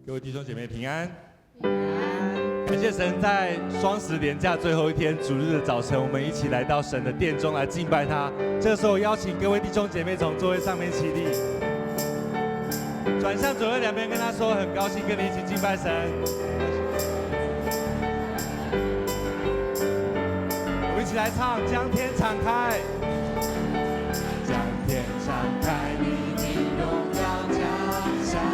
各位弟兄姐妹平安。感谢神，在双十连假最后一天主日的早晨，我们一起来到神的殿中来敬拜他。这个时候，邀请各位弟兄姐妹从座位上面起立，转向左右两边，跟他说：很高兴跟你一起敬拜神。我们一起来唱：将天敞开，将天敞开，你的荣耀降下来。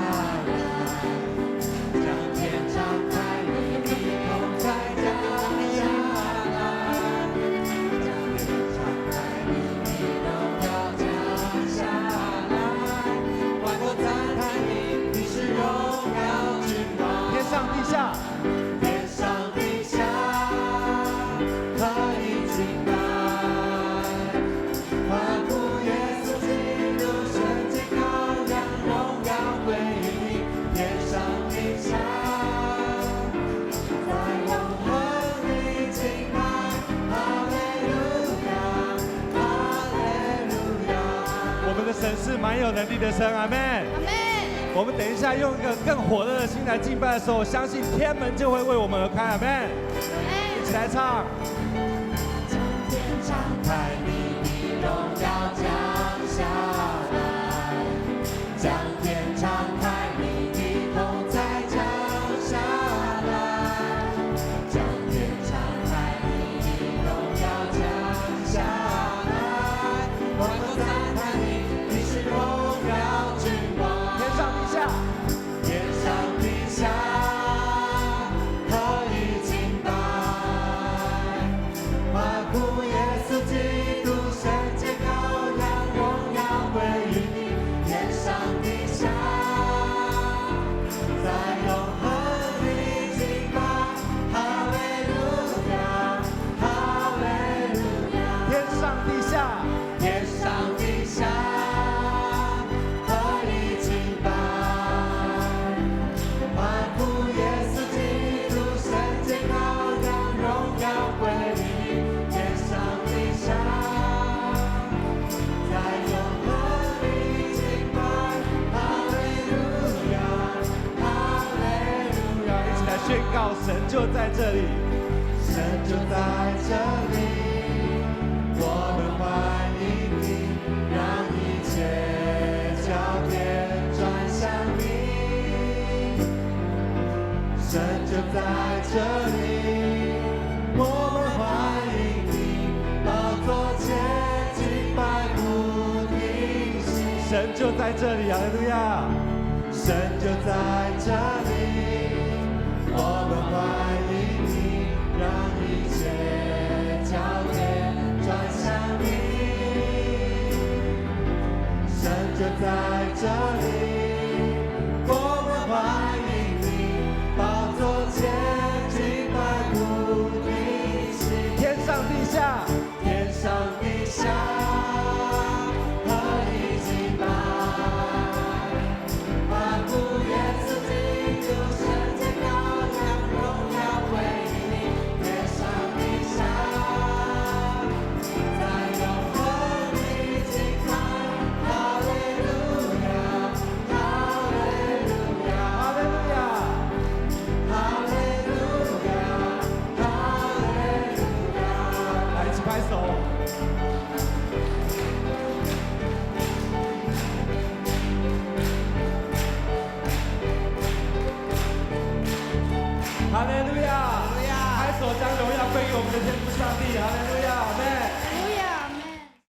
神是蛮有能力的神，阿们。阿们。我们等一下用一个更火热的心来敬拜的时候，我相信天门就会为我们而开，阿们。一起来唱。将天敞开，你的荣耀降下来。将天敞开，你的同在降下来。将天敞开，你的荣耀降下来。万国赞叹你。 荣耀君王，天上地下，天上地下，可以敬拜。万古耶稣基督，圣洁羔羊，荣耀归于你。天上地下，在永恒里敬拜。哈利路亚，哈利路亚。天上地下，天上地下。 宣告神就在这里，神就在这里，我们欢迎你，让一切焦点转向你。神就在这里，我们欢迎你，宝座前敬拜不停息。神就在这里，哈利路亚！神就在这里。 我们欢迎你，让一切焦点转向你。神就在这里，我们欢迎你，宝座前敬拜不停息。天上地下，天上地下，可以敬拜。万古耶稣基督，圣洁羔羊。 哈利路亚！拍手将荣耀归给我们的天父上帝！哈利路